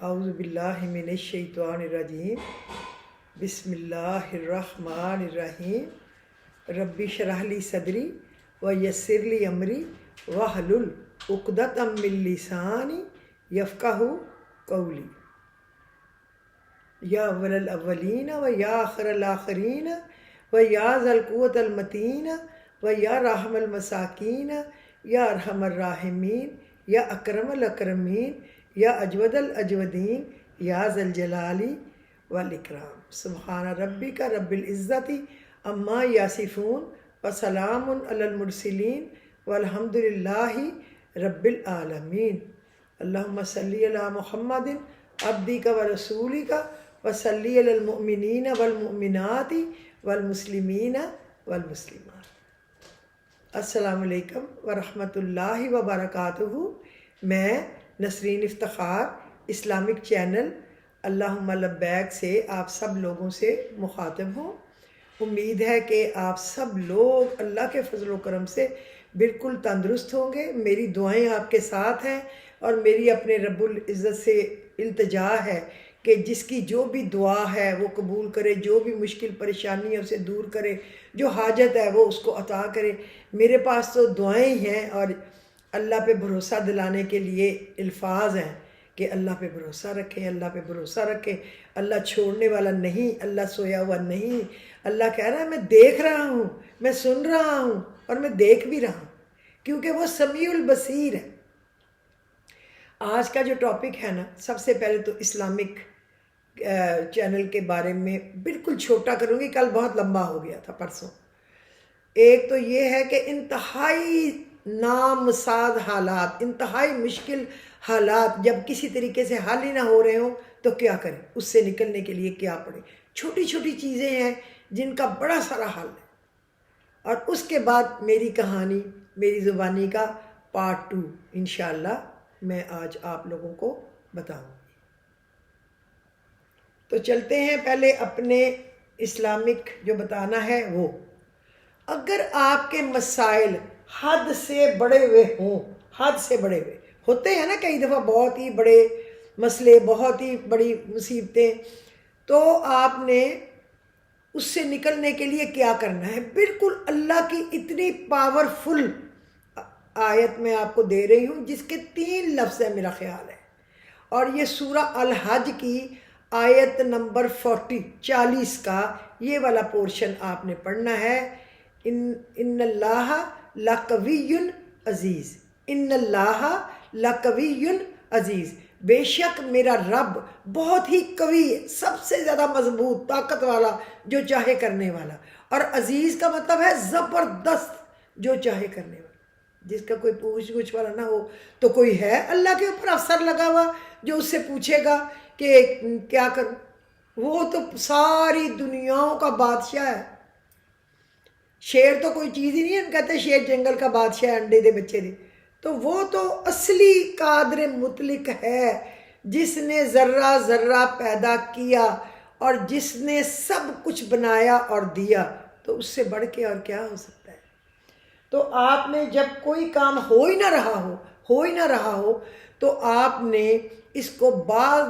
اعوذ باللہ من الشیطان الرجیم بسم اللہ الرحمن الرحیم رب اشرح لی صدری ویسر لی امری واحلل عقدۃ من لسانی یفقہوا قولی یا اول الاولین و یا آخر الآخرین و یا ذا القوۃ المتین و یا رحم المساکین یا ارحم الراحمین یا اکرم الاکرمین یا اجود الاجودین یا ذا الجلال والاکرام سبحان ربک رب العزت عما یصفون وسلام علی المرسلین والحمد للہ رب العالمین اللہم صلی علی محمد عبدک ورسولک وصلی علی المؤمنین والمؤمنات والمسلمین والمسلمات۔ السلام علیکم ورحمۃ اللہ وبرکاتہ۔ میں نسرین افتخار اسلامک چینل اللہم لبیک سے آپ سب لوگوں سے مخاطب ہوں۔ امید ہے کہ آپ سب لوگ اللہ کے فضل و کرم سے بالکل تندرست ہوں گے۔ میری دعائیں آپ کے ساتھ ہیں اور میری اپنے رب العزت سے التجا ہے کہ جس کی جو بھی دعا ہے وہ قبول کرے، جو بھی مشکل پریشانی ہے اسے دور کرے، جو حاجت ہے وہ اس کو عطا کرے۔ میرے پاس تو دعائیں ہیں اور اللہ پہ بھروسہ دلانے کے لیے الفاظ ہیں کہ اللہ پہ بھروسہ رکھیں، اللہ پہ بھروسہ رکھیں۔ اللہ چھوڑنے والا نہیں، اللہ سویا ہوا نہیں۔ اللہ کہہ رہا ہے میں دیکھ رہا ہوں، میں سن رہا ہوں اور میں دیکھ بھی رہا ہوں، کیونکہ وہ سمیع البصیر ہے۔ آج کا جو ٹاپک ہے نا، سب سے پہلے تو اسلامک چینل کے بارے میں بالکل چھوٹا کروں گی، کل بہت لمبا ہو گیا تھا پرسوں۔ ایک تو یہ ہے کہ انتہائی نامساعد حالات، انتہائی مشکل حالات جب کسی طریقے سے حل ہی نہ ہو رہے ہوں تو کیا کریں، اس سے نکلنے کے لیے کیا پڑے۔ چھوٹی چھوٹی چیزیں ہیں جن کا بڑا سارا حل ہے، اور اس کے بعد میری کہانی، میری زبانی کا پارٹ 2 انشاءاللہ میں آج آپ لوگوں کو بتاؤں گی۔ تو چلتے ہیں پہلے اپنے اسلامک جو بتانا ہے وہ۔ اگر آپ کے مسائل حد سے بڑے ہوئے ہوں، حد سے بڑے ہوئے ہوتے ہیں نا کئی دفعہ، بہت ہی بڑے مسئلے، بہت ہی بڑی مصیبتیں، تو آپ نے اس سے نکلنے کے لیے کیا کرنا ہے؟ بالکل اللہ کی اتنی پاورفل آیت میں آپ کو دے رہی ہوں جس کے 3 لفظ ہیں میرا خیال ہے، اور یہ سورہ الحج کی آیت نمبر 40 کا یہ والا پورشن آپ نے پڑھنا ہے۔ ان اللہ لقوی عزیز، ان اللہ لقوی عزیز، بے شک میرا رب بہت ہی قوی ہے، سب سے زیادہ مضبوط، طاقت والا، جو چاہے کرنے والا۔ اور عزیز کا مطلب ہے زبردست، جو چاہے کرنے والا۔ جس کا کوئی پوچھ گچھ والا نہ ہو تو کوئی ہے اللہ کے اوپر افسر لگا ہوا جو اس سے پوچھے گا کہ کیا کروں؟ وہ تو ساری دنیاؤں کا بادشاہ ہے۔ شیر تو کوئی چیز ہی نہیں ہے، ہم کہتے ہیں شیر جنگل کا بادشاہ ہے، انڈے دے بچے دے، تو وہ تو اصلی قادر مطلق ہے، جس نے ذرہ ذرہ پیدا کیا اور جس نے سب کچھ بنایا اور دیا، تو اس سے بڑھ کے اور کیا ہو سکتا ہے؟ تو آپ نے جب کوئی کام ہو ہی نہ رہا ہو تو آپ نے اس کو بعد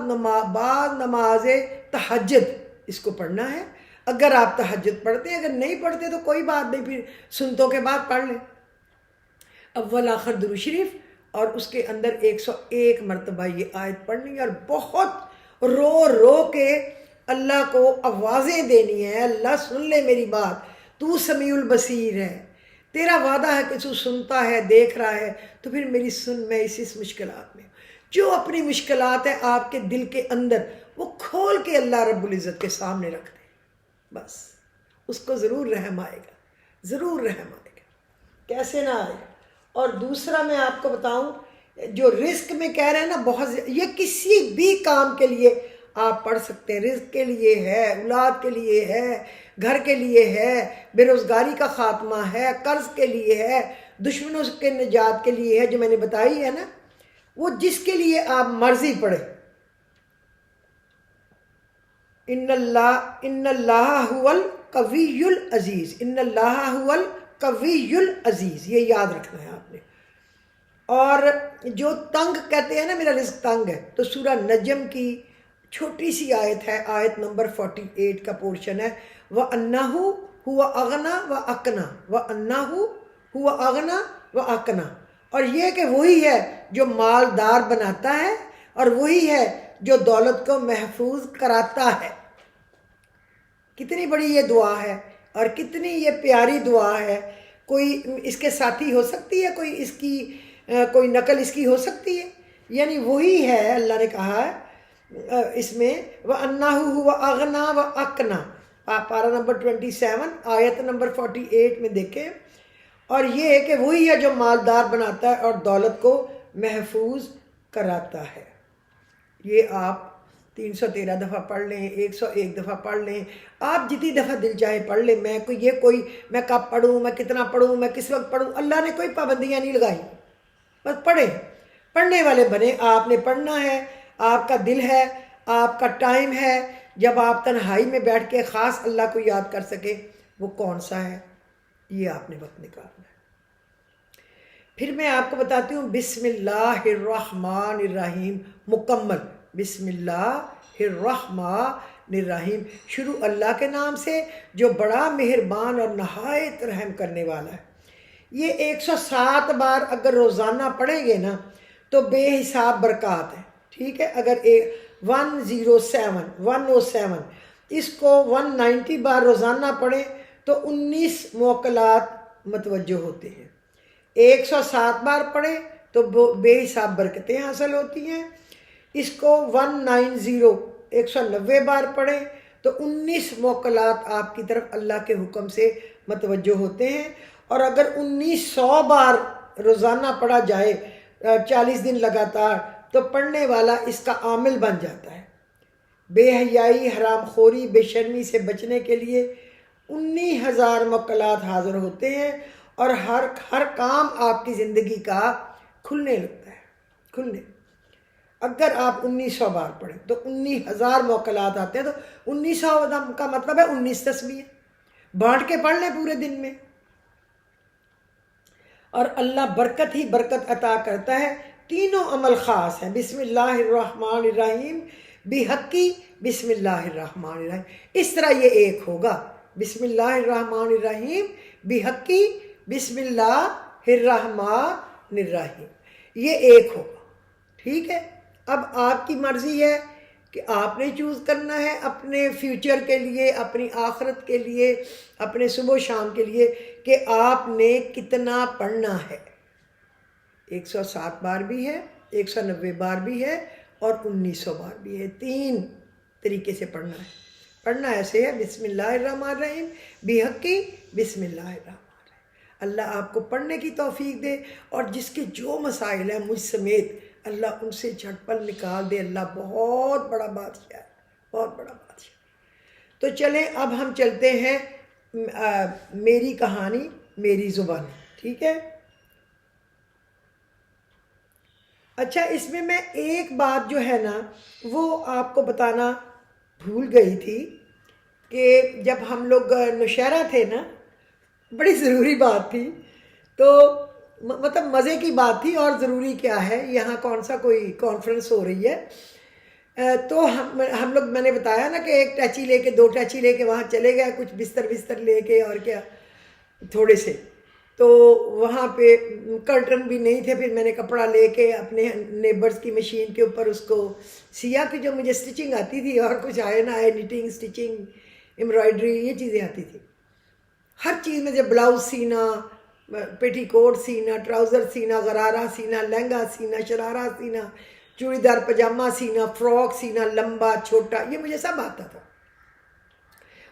نماز تہجد اس کو پڑھنا ہے۔ اگر آپ تہجد پڑھتے ہیں، اگر نہیں پڑھتے تو کوئی بات نہیں، پھر سنتوں کے بعد پڑھ لیں، اول آخر درود شریف، اور اس کے اندر 101 مرتبہ یہ آیت پڑھنی ہے، اور بہت رو رو کے اللہ کو آوازیں دینی ہے۔ اللہ سن لے میری بات، تو سمیع البصیر ہے، تیرا وعدہ ہے کہ تو سنتا ہے، دیکھ رہا ہے، تو پھر میری سن، میں اس مشکلات میں جو اپنی مشکلات ہیں آپ کے دل کے اندر، وہ کھول کے اللہ رب العزت کے سامنے رکھ دیں، بس اس کو ضرور رحم آئے گا، ضرور رحم آئے گا، کیسے نہ آئے گا۔ اور دوسرا میں آپ کو بتاؤں، جو رزق میں کہہ رہے ہیں نا، بہت یہ کسی بھی کام کے لیے آپ پڑھ سکتے ہیں۔ رزق کے لیے ہے، اولاد کے لیے ہے، گھر کے لیے ہے، بے روزگاری کا خاتمہ ہے، قرض کے لیے ہے، دشمنوں کے نجات کے لیے ہے، جو میں نے بتائی ہے نا، وہ جس کے لیے آپ مرضی پڑھے۔ ان اللہ هو القوی العزیز، ان اللہ هو القوی العزیز، یہ یاد رکھنا ہے آپ نے۔ اور جو تنگ کہتے ہیں نا میرا رزق تنگ ہے، تو سورہ نجم کی چھوٹی سی آیت ہے، آیت نمبر 48 کا پورشن ہے، وَأَنَّهُ هُوَ أَغْنَى وَأَقْنَى وَأَنَّهُ هُوَ أَغْنَى وَأَقْنَى، اور یہ کہ وہی ہے جو مالدار بناتا ہے اور وہی ہے جو دولت کو محفوظ کراتا ہے۔ کتنی بڑی یہ دعا ہے اور کتنی یہ پیاری دعا ہے، کوئی اس کے ساتھی ہو سکتی ہے، کوئی اس کی کوئی نقل اس کی ہو سکتی ہے؟ یعنی وہی ہے، اللہ نے کہا ہے اس میں وَأَنَّهُ هُوَ أَغْنَى وَأَقْنَى، پارہ نمبر 27 آیت نمبر 48 میں دیکھیں، اور یہ ہے کہ وہی ہے جو مالدار بناتا ہے اور دولت کو محفوظ کراتا ہے۔ یہ آپ 313 دفعہ پڑھ لیں، 101 دفعہ پڑھ لیں، آپ جتنی دفعہ دل چاہے پڑھ لیں۔ میں کب پڑھوں، میں کتنا پڑھوں، میں کس وقت پڑھوں، اللہ نے کوئی پابندیاں نہیں لگائی، بس پڑھیں، پڑھنے والے بنے۔ آپ نے پڑھنا ہے، آپ کا دل ہے، آپ کا ٹائم ہے جب آپ تنہائی میں بیٹھ کے خاص اللہ کو یاد کر سکے، وہ کون سا ہے، یہ آپ نے وقت نکالنا ہے۔ پھر میں آپ کو بتاتی ہوں بسم اللہ الرحمن الرحیم مکمل، بسم اللہ الرحمن الرحیم، شروع اللہ کے نام سے جو بڑا مہربان اور نہایت رحم کرنے والا ہے۔ یہ 107 بار اگر روزانہ پڑھیں گے نا تو بے حساب برکات ہے، ٹھیک ہے۔ اگر 107 اس کو 190 بار روزانہ پڑھیں تو 19 موکلات متوجہ ہوتے ہیں۔ 107 بار پڑھیں تو بے حساب برکتیں حاصل ہوتی ہیں۔ اس کو 190 بار پڑھیں تو 19 موکلات آپ کی طرف اللہ کے حکم سے متوجہ ہوتے ہیں۔ اور اگر 1900 بار روزانہ پڑھا جائے 40 دن لگاتار تو پڑھنے والا اس کا عامل بن جاتا ہے۔ بے حیائی، حرام خوری، بے شرمی سے بچنے کے لیے 19,000 موکلات حاضر ہوتے ہیں، اور ہر کام آپ کی زندگی کا کھلنے لگتا ہے، کھلنے۔ اگر آپ 1900 بار پڑھیں تو 19,000 موکلات آتے ہیں، تو 1900 کا مطلب ہے 19 تسبیح، بانٹ کے پڑھ لیں پورے دن میں، اور اللہ برکت ہی برکت عطا کرتا ہے۔ تینوں عمل خاص ہیں، بسم اللہ الرحمن الرحیم، بحقی بسم اللہ الرحمن الرحیم، اس طرح یہ ایک ہوگا، بسم اللہ الرحمن الرحیم بحقی بسم اللہ الرحمن الرحیم، یہ ایک ہوگا، ٹھیک ہے۔ اب آپ کی مرضی ہے کہ آپ نے چوز کرنا ہے اپنے فیوچر کے لیے، اپنی آخرت کے لیے، اپنے صبح و شام کے لیے، کہ آپ نے کتنا پڑھنا ہے۔ 107 بار بھی ہے، 190 بار بھی ہے، اور 1900 بار بھی ہے۔ 3 طریقے سے پڑھنا ہے۔ پڑھنا ایسے ہے، بسم اللہ الرحمن الرحیم بحقی بسم اللہ الرحمن الرحیم۔ اللہ آپ کو پڑھنے کی توفیق دے، اور جس کے جو مسائل ہیں مجھ سمیت، اللہ ان سے جھٹ پل نکال دے۔ اللہ بہت بڑا بادشاہ ہے، بہت بڑا بادشاہ۔ تو چلیں اب ہم چلتے ہیں میری کہانی میری زبانی، ٹھیک ہے۔ اچھا، اس میں ایک بات جو ہے نا وہ آپ کو بتانا بھول گئی تھی، کہ جب ہم لوگ نوشہرہ تھے نا، بڑی ضروری بات تھی، تو مطلب مزے کی بات تھی، اور ضروری کیا ہے، یہاں کون سا کوئی کانفرنس ہو رہی ہے، تو ہم لوگ، میں نے بتایا نا کہ ایک ٹیچی لے کے، 2 ٹیچی لے کے وہاں چلے گئے، کچھ بستر لے کے، اور کیا تھوڑے سے، تو وہاں پہ کرٹن بھی نہیں تھے، پھر میں نے کپڑا لے کے اپنے نیبرز کی مشین کے اوپر اس کو سیا، کہ جو مجھے سٹچنگ آتی تھی، اور کچھ آئے نہ آئے، نیٹنگ، سٹچنگ، ایمبرائڈری، یہ چیزیں آتی تھی، ہر چیز میں، جب بلاؤز سینا، پیٹی کوٹ سینا، ٹراؤزر سینا، غرارہ سینا، لہنگا سینا، شرارہ سینا، چوڑی دار پجامہ سینا، فراک سینا، لمبا چھوٹا، یہ مجھے سب آتا تھا۔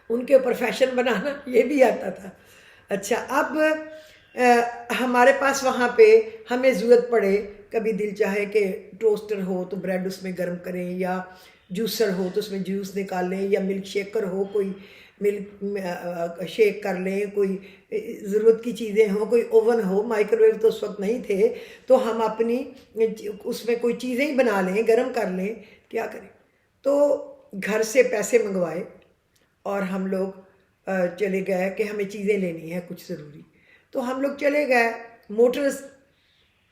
ان کے اوپر فیشن بنانا یہ بھی آتا تھا۔ اچھا، اب ہمارے پاس وہاں پہ ہمیں ضرورت پڑے، کبھی دل چاہے کہ ٹوسٹر ہو تو بریڈ اس میں گرم کریں، یا جوسر ہو تو اس میں جوس نکالیں، یا ملک شیکر ہو، کوئی ملک شیک کر لیں، کوئی ضرورت کی چیزیں ہوں، کوئی اوون ہو، مائکرو ویو تو اس وقت نہیں تھے، تو ہم اپنی اس میں کوئی چیزیں ہی بنا لیں، گرم کر لیں، کیا کریں۔ تو گھر سے پیسے منگوائے، اور ہم لوگ چلے گئے کہ ہمیں چیزیں لینی ہیں کچھ ضروری، تو ہم لوگ چلے گئے،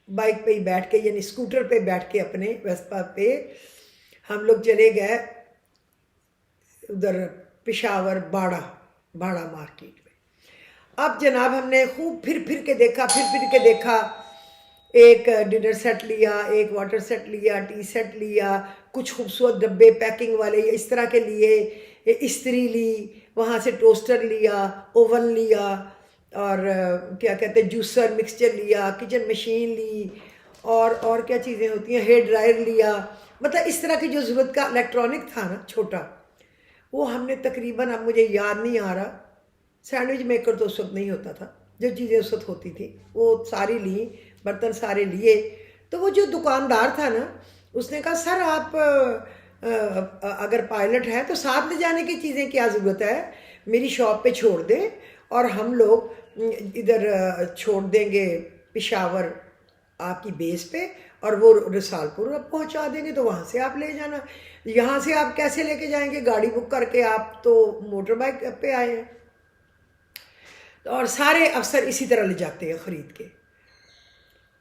بائک پہ ہی بیٹھ کے یعنی اسکوٹر پہ بیٹھ کے اپنے ویسپا پہ ہم لوگ چلے گئے ادھر پشاور باڑہ مارکیٹ میں. اب جناب ہم نے خوب پھر پھر کے دیکھا. ایک ڈنر سیٹ لیا, ایک واٹر سیٹ لیا, ٹی سیٹ لیا, کچھ خوبصورت ڈبے پیکنگ والے اس طرح کے لیے, استری لی, وہاں سے ٹوسٹر لیا, اوون لیا, اور کیا کہتے ہیں جوسر مکسچر لیا, کچن مشین لی, اور کیا چیزیں ہوتی ہیں, ہیئر ڈرائر لیا. مطلب اس طرح کی جو ضرورت کا الیکٹرانک تھا نا چھوٹا, وہ ہم نے تقریباً, اب مجھے یاد نہیں آ رہا, سینڈوچ میکر تو اس وقت نہیں ہوتا تھا, جو چیزیں اس وقت ہوتی تھیں وہ ساری لیں, برتن سارے لیے. تو وہ جو دکاندار تھا نا, اس نے کہا سر آپ اگر پائلٹ ہیں تو ساتھ لے جانے کی چیزیں کیا ضرورت ہے, میری شاپ پہ چھوڑ دیں اور ہم لوگ ادھر چھوڑ دیں گے پشاور آپ کی بیس پہ, اور وہ رسال پور پہنچا دیں گے, تو وہاں سے آپ لے جانا. یہاں سے آپ کیسے لے کے جائیں گے, گاڑی بک کر کے, آپ تو موٹر بائک پہ آئے ہیں. اور سارے افسر اسی طرح لے جاتے ہیں خرید کے.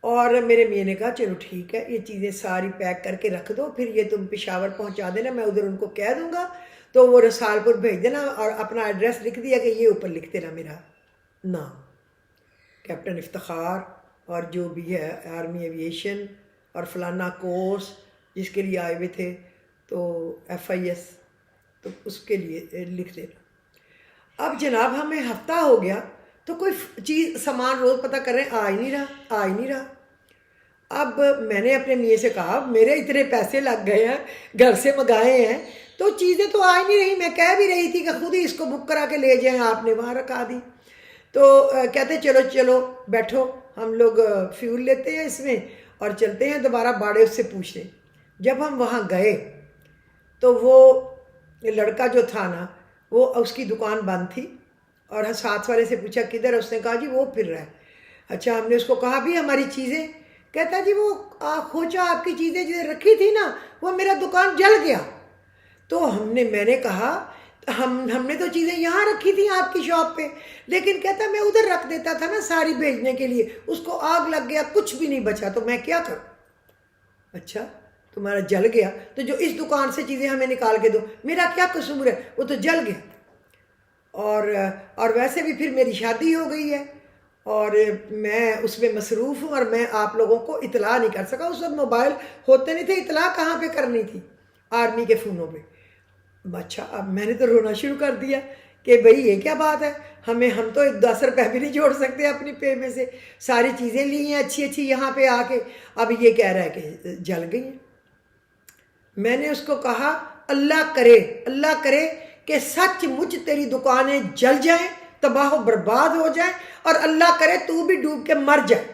اور میرے میاں نے کہا چلو ٹھیک ہے, یہ چیزیں ساری پیک کر کے رکھ دو, پھر یہ تم پشاور پہنچا دینا, میں ادھر ان کو کہہ دوں گا تو وہ رسال پور بھیج دینا. اور اپنا ایڈریس لکھ دیا کہ یہ اوپر لکھ دینا میرا نام, کیپٹن افتخار, اور جو بھی ہے آرمی ایویشن, اور فلانا کورس جس کے لیے آئے ہوئے تھے, تو FIS, تو اس کے لیے لکھ دینا. اب جناب ہمیں ہفتہ ہو گیا تو کوئی چیز سامان روز پتہ کر رہے ہیں, آ ہی نہیں رہا. اب میں نے اپنے میاں سے کہا میرے اتنے پیسے لگ گئے ہیں, گھر سے منگائے ہیں, تو چیزیں تو آ ہی نہیں رہی. میں کہہ بھی رہی تھی کہ خود ہی اس کو بک کرا کے لے جائیں, آپ نے وہاں رکھا دی. تو کہتے چلو بیٹھو, ہم لوگ فیول لیتے ہیں اس میں اور چلتے ہیں دوبارہ باڑے اس سے پوچھنے. جب ہم وہاں گئے تو وہ لڑکا جو تھا نا, وہ اس کی دکان بند تھی, اور ساتھ والے سے پوچھا کدھر ہے, اس نے کہا جی وہ پھر رہا ہے. اچھا, ہم نے اس کو کہا بھی ہماری چیزیں, کہتا جی وہ کھوچا آپ کی چیزیں جو رکھی تھی نا, وہ میرا دکان جل گیا. تو میں نے کہا ہم نے تو چیزیں یہاں رکھی تھیں آپ کی شاپ پہ, لیکن کہتا میں ادھر رکھ دیتا تھا نا ساری بھیجنے کے لیے, اس کو آگ لگ گیا, کچھ بھی نہیں بچا, تو میں کیا کروں. اچھا تمہارا جل گیا تو جو اس دکان سے چیزیں ہمیں نکال کے دو, میرا کیا قصور ہے, وہ تو جل گیا. اور ویسے بھی پھر میری شادی ہو گئی ہے اور میں اس میں مصروف ہوں, اور میں آپ لوگوں کو اطلاع نہیں کر سکا. اس وقت موبائل ہوتے نہیں تھے, اطلاع کہاں پہ کرنی تھی, آرمی کے فونوں پہ. اچھا, اب میں نے تو رونا شروع کر دیا کہ بھئی یہ کیا بات ہے, ہم تو 10 روپے بھی نہیں جوڑ سکتے اپنی پے میں سے, ساری چیزیں لی ہیں اچھی یہاں پہ آ کے, اب یہ کہہ رہا ہے کہ جل گئی ہیں. میں نے اس کو کہا اللہ کرے کہ سچ مچ تیری دکانیں جل جائیں, تباہ و برباد ہو جائیں, اور اللہ کرے تو بھی ڈوب کے مر جائے.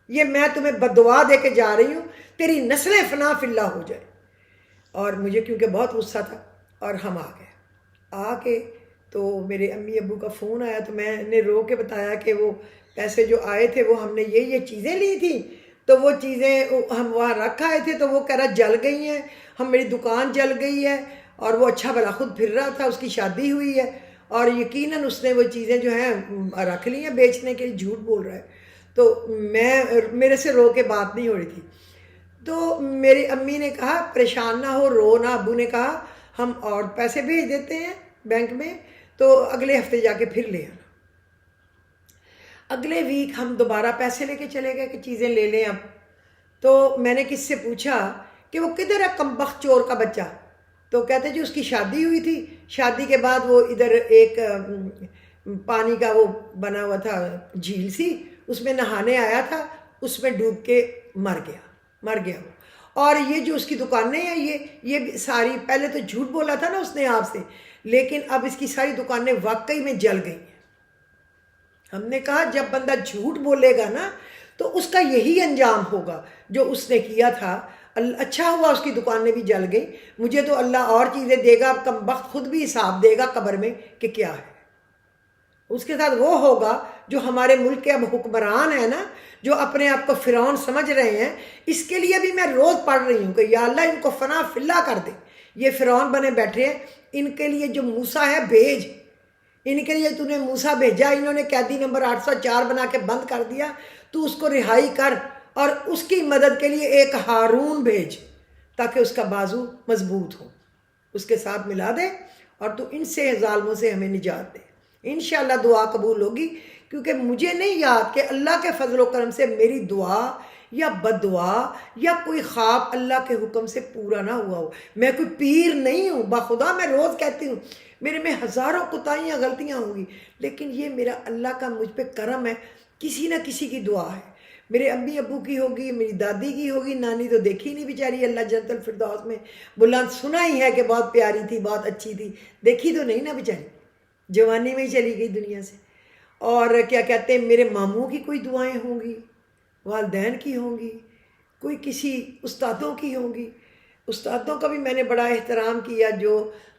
یہ میں تمہیں بددعا دے کے جا رہی ہوں, تیری نسلیں فنا فی اللہ ہو جائے. اور مجھے کیونکہ بہت غصہ تھا, اور ہم آ کے تو میرے امی ابو کا فون آیا, تو میں نے رو کے بتایا کہ وہ پیسے جو آئے تھے وہ ہم نے یہ چیزیں لی تھیں, تو وہ چیزیں ہم وہاں رکھ آئے تھے, تو وہ کہہ رہا جل گئی ہیں, میری دکان جل گئی ہے. اور وہ اچھا بھلا خود پھر رہا تھا, اس کی شادی ہوئی ہے, اور یقیناً اس نے وہ چیزیں جو ہیں رکھ لی ہیں بیچنے کے لیے, جھوٹ بول رہا ہے. تو میرے سے رو کے بات نہیں ہو رہی تھی. تو میری امی نے کہا پریشان نہ ہو, رو نہ. ابو نے کہا ہم اور پیسے بھیج دیتے ہیں بینک میں, تو اگلے ہفتے جا کے پھر لے آنا. اگلے ویک ہم دوبارہ پیسے لے کے چلے گئے کہ چیزیں لے لیں اب. تو میں نے کس سے پوچھا کہ وہ کدھر ہے کمبخت چور کا بچہ, تو کہتے جی اس کی شادی ہوئی تھی, شادی کے بعد وہ ادھر ایک پانی کا وہ بنا ہوا تھا جھیل سی, اس میں نہانے آیا تھا, اس میں ڈوب کے مر گیا وہ. اور یہ جو اس کی دکانیں ہیں یہ ساری, پہلے تو جھوٹ بولا تھا نا اس نے آپ سے, لیکن اب اس کی ساری دکانیں واقعی میں جل گئی ہیں. ہم نے کہا جب بندہ جھوٹ بولے گا نا تو اس کا یہی انجام ہوگا جو اس نے کیا تھا. اچھا ہوا اس کی دکانیں بھی جل گئی, مجھے تو اللہ اور چیزیں دے گا, کم وقت خود بھی حساب دے گا قبر میں کہ کیا ہے. اس کے ساتھ وہ ہوگا جو ہمارے ملک کے اب حکمران ہیں نا, جو اپنے آپ کو فرعون سمجھ رہے ہیں. اس کے لیے بھی میں روز پڑھ رہی ہوں کہ یا اللہ ان کو فنا فی اللہ کر دے. یہ فرعون بنے بیٹھے ہیں, ان کے لیے جو موسیٰ ہے بھیج, ان کے لیے تو نے موسیٰ بھیجا, انہوں نے قیدی نمبر 804 بنا کے بند کر دیا, تو اس کو رہائی کر اور اس کی مدد کے لیے ایک ہارون بھیج تاکہ اس کا بازو مضبوط ہو، اس کے ساتھ ملا دے اور تو ان سے ظالموں سے ہمیں نجات دے۔ انشاءاللہ دعا قبول ہوگی، کیونکہ مجھے نہیں یاد کہ اللہ کے فضل و کرم سے میری دعا یا بد دعا یا کوئی خواب اللہ کے حکم سے پورا نہ ہوا ہو۔ میں کوئی پیر نہیں ہوں، بخدا میں روز کہتی ہوں میرے میں ہزاروں کوتاہیاں غلطیاں ہوں گی، لیکن یہ میرا اللہ کا مجھ پہ کرم ہے، کسی نہ کسی کی دعا ہے۔ میرے امی ابو کی ہوگی، میری دادی کی ہوگی، نانی تو دیکھی نہیں بیچاری، اللہ جنت الفردوس میں بلند، سنا ہی ہے کہ بہت پیاری تھی، بہت اچھی تھی، دیکھی تو نہیں نا بیچاری، جوانی میں ہی چلی گئی دنیا سے۔ اور کیا کہتے ہیں، میرے ماموں کی کوئی دعائیں ہوں گی، والدین کی ہوں گی، کوئی کسی استادوں کی ہوں گی۔ استادوں کا بھی میں نے بڑا احترام کیا جو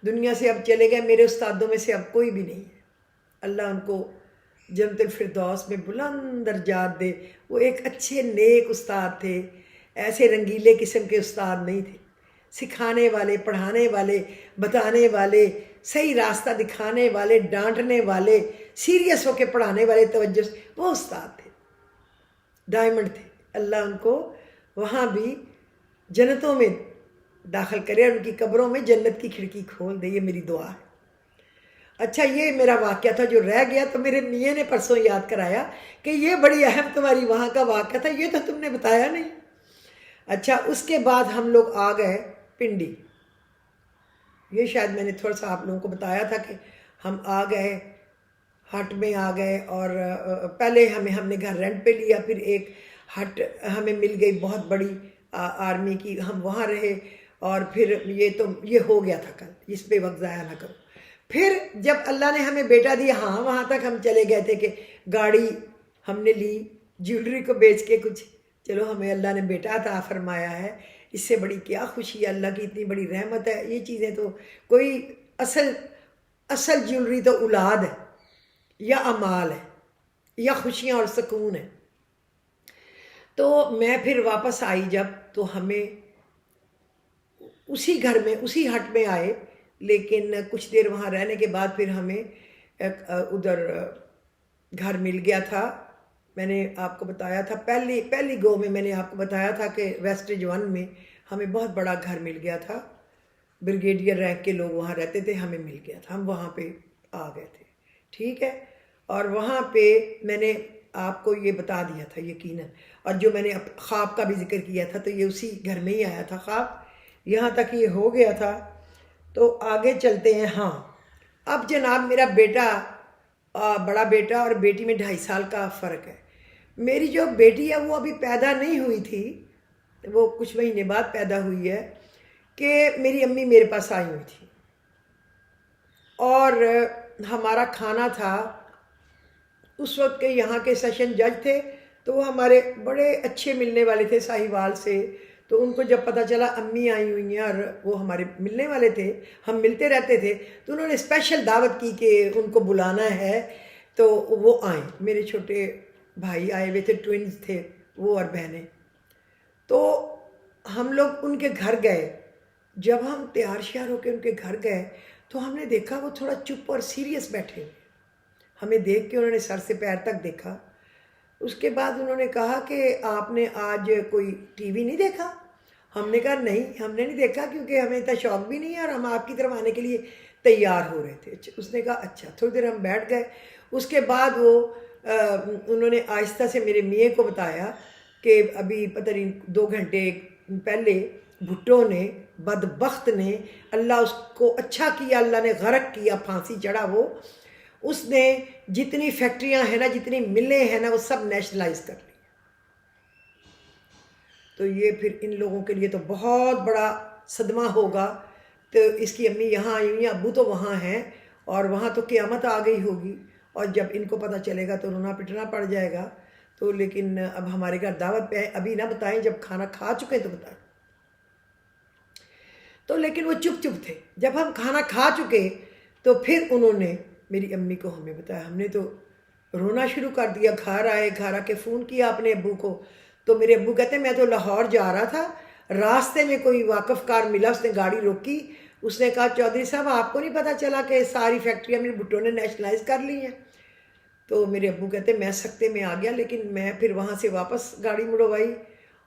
دنیا سے اب چلے گئے، میرے استادوں میں سے اب کوئی بھی نہیں ہے، اللہ ان کو جنت الفردوس میں بلند درجات دے۔ وہ ایک اچھے نیک استاد تھے، ایسے رنگیلے قسم کے استاد نہیں تھے، سکھانے والے، پڑھانے والے، بتانے والے، صحیح راستہ دکھانے والے، ڈانٹنے والے، سیریس ہو کے پڑھانے والے، توجہ سے، وہ استاد تھے، ڈائمنڈ تھے۔ اللہ ان کو وہاں بھی جنتوں میں داخل کرے اور ان کی قبروں میں جنت کی کھڑکی کھول دے، یہ میری دعا ہے۔ اچھا، یہ میرا واقعہ تھا جو رہ گیا، تو میرے میاں نے پرسوں یاد کرایا کہ یہ بڑی اہم تمہاری وہاں کا واقعہ تھا، یہ تو تم نے بتایا نہیں۔ اچھا، اس کے بعد ہم لوگ آ گئے پنڈی، یہ شاید میں نے تھوڑا سا آپ لوگوں کو بتایا تھا کہ ہم آ گئے، ہٹ میں آ گئے، اور پہلے ہم نے گھر رینٹ پہ لیا، پھر ایک ہٹ ہمیں مل گئی بہت بڑی آرمی کی، ہم وہاں رہے، اور پھر یہ ہو گیا تھا کل، اس پہ وقت ضائع نہ کرو۔ پھر جب اللہ نے ہمیں بیٹا دیا، ہاں وہاں تک ہم چلے گئے تھے کہ گاڑی ہم نے لی، جیولری کو بیچ کے کچھ، چلو ہمیں اللہ نے بیٹا عطا فرمایا ہے، اس سے بڑی کیا خوشی ہے، اللہ کی اتنی بڑی رحمت ہے۔ یہ چیزیں تو کوئی اصل جیولری تو اولاد ہے یا امال ہے یا خوشیاں اور سکون ہے۔ تو میں پھر واپس آئی جب، تو ہمیں اسی گھر میں، اسی ہٹ میں آئے، لیکن کچھ دیر وہاں رہنے کے بعد پھر ہمیں ادھر گھر مل گیا تھا۔ میں نے آپ کو بتایا تھا پہلی گو میں نے آپ کو بتایا تھا کہ ویسٹیج 1 میں ہمیں بہت بڑا گھر مل گیا تھا، بریگیڈیئر رینک کے لوگ وہاں رہتے تھے، ہمیں مل گیا تھا، ہم وہاں پہ آ گئے تھے، ٹھیک ہے۔ اور وہاں پہ میں نے آپ کو یہ بتا دیا تھا یقیناً، اور جو میں نے خواب کا بھی ذکر کیا تھا تو یہ اسی گھر میں ہی آیا تھا خواب، یہاں تک یہ ہو گیا تھا۔ تو آگے چلتے ہیں۔ ہاں، اب جناب میرا بیٹا، بڑا بیٹا اور بیٹی میں 2.5 سال کا فرق ہے۔ میری جو بیٹی ہے وہ ابھی پیدا نہیں ہوئی تھی، وہ کچھ مہینے بعد پیدا ہوئی ہے، کہ میری امی میرے پاس آئی ہوئی تھی، اور ہمارا کھانا تھا اس وقت کے یہاں کے سیشن جج تھے، تو وہ ہمارے بڑے اچھے ملنے والے تھے ساہیوال سے، تو ان کو جب پتہ چلا امی آئی ہوئی ہیں اور وہ ہمارے ملنے والے تھے، ہم ملتے رہتے تھے، تو انہوں نے اسپیشل دعوت کی کہ ان کو بلانا ہے، تو وہ آئیں۔ میرے چھوٹے بھائی آئے ہوئے تھے، ٹوئنز تھے وہ اور بہنیں، تو ہم لوگ ان کے گھر گئے۔ جب ہم تیار شیار ہو کے ان کے گھر گئے تو ہم نے دیکھا وہ تھوڑا چپ اور سیریس بیٹھے ہوئے، ہمیں دیکھ کے انہوں نے سر سے پیر تک دیکھا۔ اس کے بعد انہوں نے کہا کہ آپ نے آج کوئی ٹی وی نہیں دیکھا؟ ہم نے کہا نہیں، ہم نے نہیں دیکھا، کیونکہ ہمیں اتنا شوق بھی نہیں ہے اور ہم آپ کی طرف آنے کے لیے تیار ہو رہے تھے۔ اس نے کہا اچھا۔ تھوڑی دیر ہم بیٹھ گئے، اس کے بعد انہوں نے آہستہ سے میرے میاں کو بتایا کہ ابھی پتہ نہیں 2 گھنٹے پہلے بھٹو نے، بدبخت نے، اللہ اس کو اچھا کیا، اللہ نے غرق کیا، پھانسی چڑھا وہ، اس نے جتنی فیکٹریاں ہیں نا، جتنی ملیں ہیں نا، وہ سب نیشنلائز کر لی۔ تو یہ پھر ان لوگوں کے لیے تو بہت بڑا صدمہ ہوگا۔ تو اس کی امی یہاں آئی ہوئی ہیں، ابو تو وہاں ہیں، اور وہاں تو قیامت آ گئی ہوگی، اور جب ان کو پتہ چلے گا تو رونا پٹنا پڑ جائے گا۔ تو لیکن اب ہمارے گھر دعوت پہ ہے، ابھی نہ بتائیں، جب کھانا کھا چکے تو بتائیں۔ تو لیکن وہ چپ چپ تھے۔ جب ہم کھانا کھا چکے تو پھر انہوں نے میری امی کو ہمیں بتایا، ہم نے تو رونا شروع کر دیا۔ گھر آئے، گھر آ کے فون کیا اپنے ابو کو، تو میرے ابو کہتے ہیں میں تو لاہور جا رہا تھا، راستے میں کوئی واقف کار ملا، اس نے گاڑی روکی، اس نے کہا چودھری صاحب آپ کو نہیں پتہ چلا کہ ساری فیکٹریاں میرے بھٹو نے نیشنلائز کر لی ہیں؟ تو میرے ابو کہتے میں سکتے میں آ گیا، لیکن میں پھر وہاں سے واپس گاڑی مڑوائی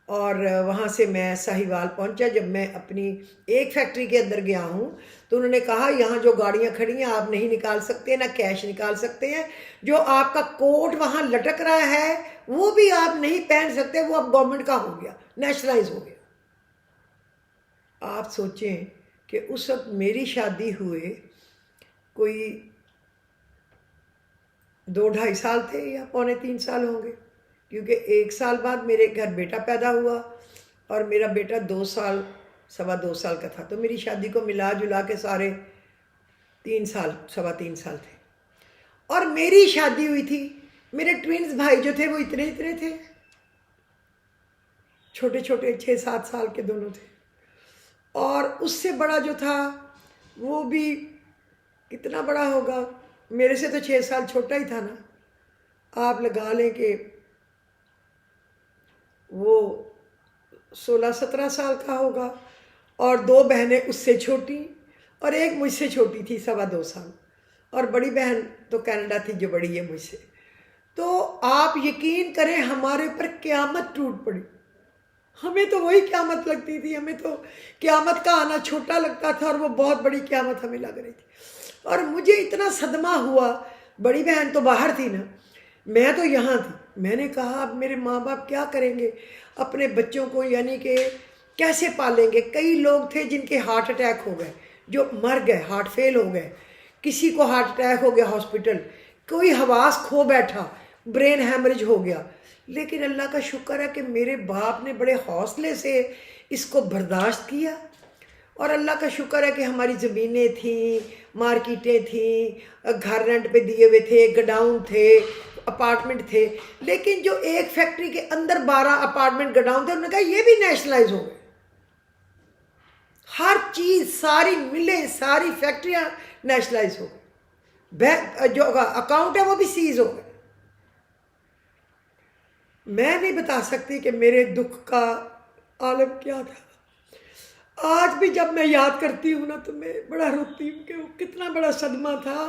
اور وہاں سے میں ساہیوال پہنچا۔ جب میں اپنی ایک فیکٹری کے اندر گیا ہوں تو انہوں نے کہا یہاں جو گاڑیاں کھڑی ہیں آپ نہیں نکال سکتے، نہ کیش نکال سکتے ہیں، جو آپ کا کوٹ وہاں لٹک رہا ہے وہ بھی آپ نہیں پہن سکتے، وہ اب گورنمنٹ کا ہو گیا، نیشنلائز ہو گیا۔ آپ سوچیں کہ اس وقت میری شادی ہوئے کوئی 2-2.5 سال تھے یا 2.75 سال ہوں گے، کیونکہ 1 سال بعد میرے گھر بیٹا پیدا ہوا اور میرا بیٹا 2 سال 2.25 سال کا تھا، تو میری شادی کو ملا جلا کے سارے 3 سال 3.25 سال تھے۔ اور میری شادی ہوئی تھی، میرے ٹوینز بھائی جو تھے وہ اتنے تھے، چھوٹے چھوٹے 6-7 سال کے دونوں تھے، اور اس سے بڑا جو تھا وہ بھی کتنا بڑا ہوگا، میرے سے تو 6 سال چھوٹا ہی تھا نا، آپ لگا لیں کہ وہ 16-17 سال کا ہوگا، اور 2 بہنیں اس سے چھوٹی اور ایک مجھ سے چھوٹی تھی 2.25 سال، اور بڑی بہن تو کینیڈا تھی جو بڑی ہے مجھ سے۔ تو آپ یقین کریں ہمارے اوپر قیامت ٹوٹ پڑی، ہمیں تو وہی قیامت لگتی تھی، ہمیں تو قیامت کا آنا چھوٹا لگتا تھا اور وہ بہت بڑی قیامت ہمیں لگ رہی تھی۔ اور مجھے اتنا صدمہ ہوا، بڑی بہن تو باہر تھی نا، میں تو یہاں تھی، میں نے کہا اب میرے ماں باپ کیا کریں گے اپنے بچوں کو، یعنی کہ کیسے پالیں گے۔ کئی لوگ تھے جن کے ہارٹ اٹیک ہو گئے، جو مر گئے، ہارٹ فیل ہو گئے، کسی کو ہارٹ اٹیک ہو گیا ہاسپٹل، کوئی حواس کھو بیٹھا، برین ہیمریج ہو گیا۔ لیکن اللہ کا شکر ہے کہ میرے باپ نے بڑے حوصلے سے اس کو برداشت کیا، اور اللہ کا شکر ہے کہ ہماری زمینیں تھیں، مارکیٹیں تھیں، گھر رینٹ پہ دیے ہوئے تھے، گڈاؤن تھے، اپارٹمنٹ تھے۔ لیکن جو ایک فیکٹری کے اندر 12 اپارٹمنٹ گڈاؤن تھے، انہوں نے کہا یہ بھی نیشنلائز ہو گئے، ہر چیز، ساری ملیں، ساری فیکٹریاں نیشنلائز ہو گئی، جو اکاؤنٹ ہے وہ بھی سیز ہو گئے۔ میں نہیں بتا سکتی کہ میرے دکھ کا عالم کیا تھا۔ آج بھی جب میں یاد کرتی ہوں نا تو میں بڑا روتی ہوں کہ وہ کتنا بڑا صدمہ تھا،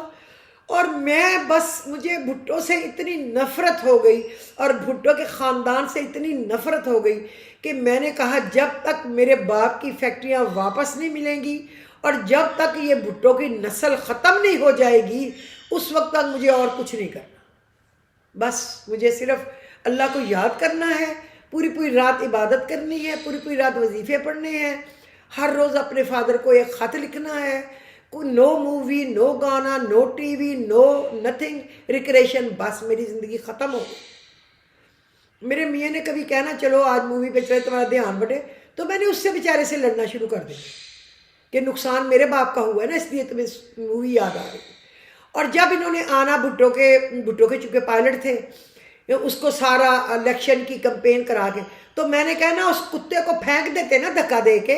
اور میں بس مجھے بھٹو سے اتنی نفرت ہو گئی اور بھٹو کے خاندان سے اتنی نفرت ہو گئی کہ میں نے کہا جب تک میرے باپ کی فیکٹریاں واپس نہیں ملیں گی اور جب تک یہ بھٹو کی نسل ختم نہیں ہو جائے گی اس وقت تک مجھے اور کچھ نہیں کرنا۔ بس مجھے صرف اللہ کو یاد کرنا ہے، پوری رات عبادت کرنی ہے، پوری رات وظیفے پڑھنے ہیں، ہر روز اپنے فادر کو ایک خط لکھنا ہے، نو مووی، نو گانا، نو ٹی وی، نو نتھنگ ریکریشن، بس میری زندگی ختم ہو گئی۔ میرے میاں نے کبھی کہنا چلو آج مووی پہ چلے تمہارا دھیان بٹے، تو میں نے اس سے بیچارے سے لڑنا شروع کر دیا کہ نقصان میرے باپ کا ہوا ہے نا، اس لیے تمہیں مووی یاد آ رہی۔ اور جب انہوں نے آنا بھٹو کے چونکہ پائلٹ تھے، اس کو سارا الیکشن کی کمپین کرا کے، تو میں نے کہنا اس کتے کو پھینک دیتے نا دھکا دے کے،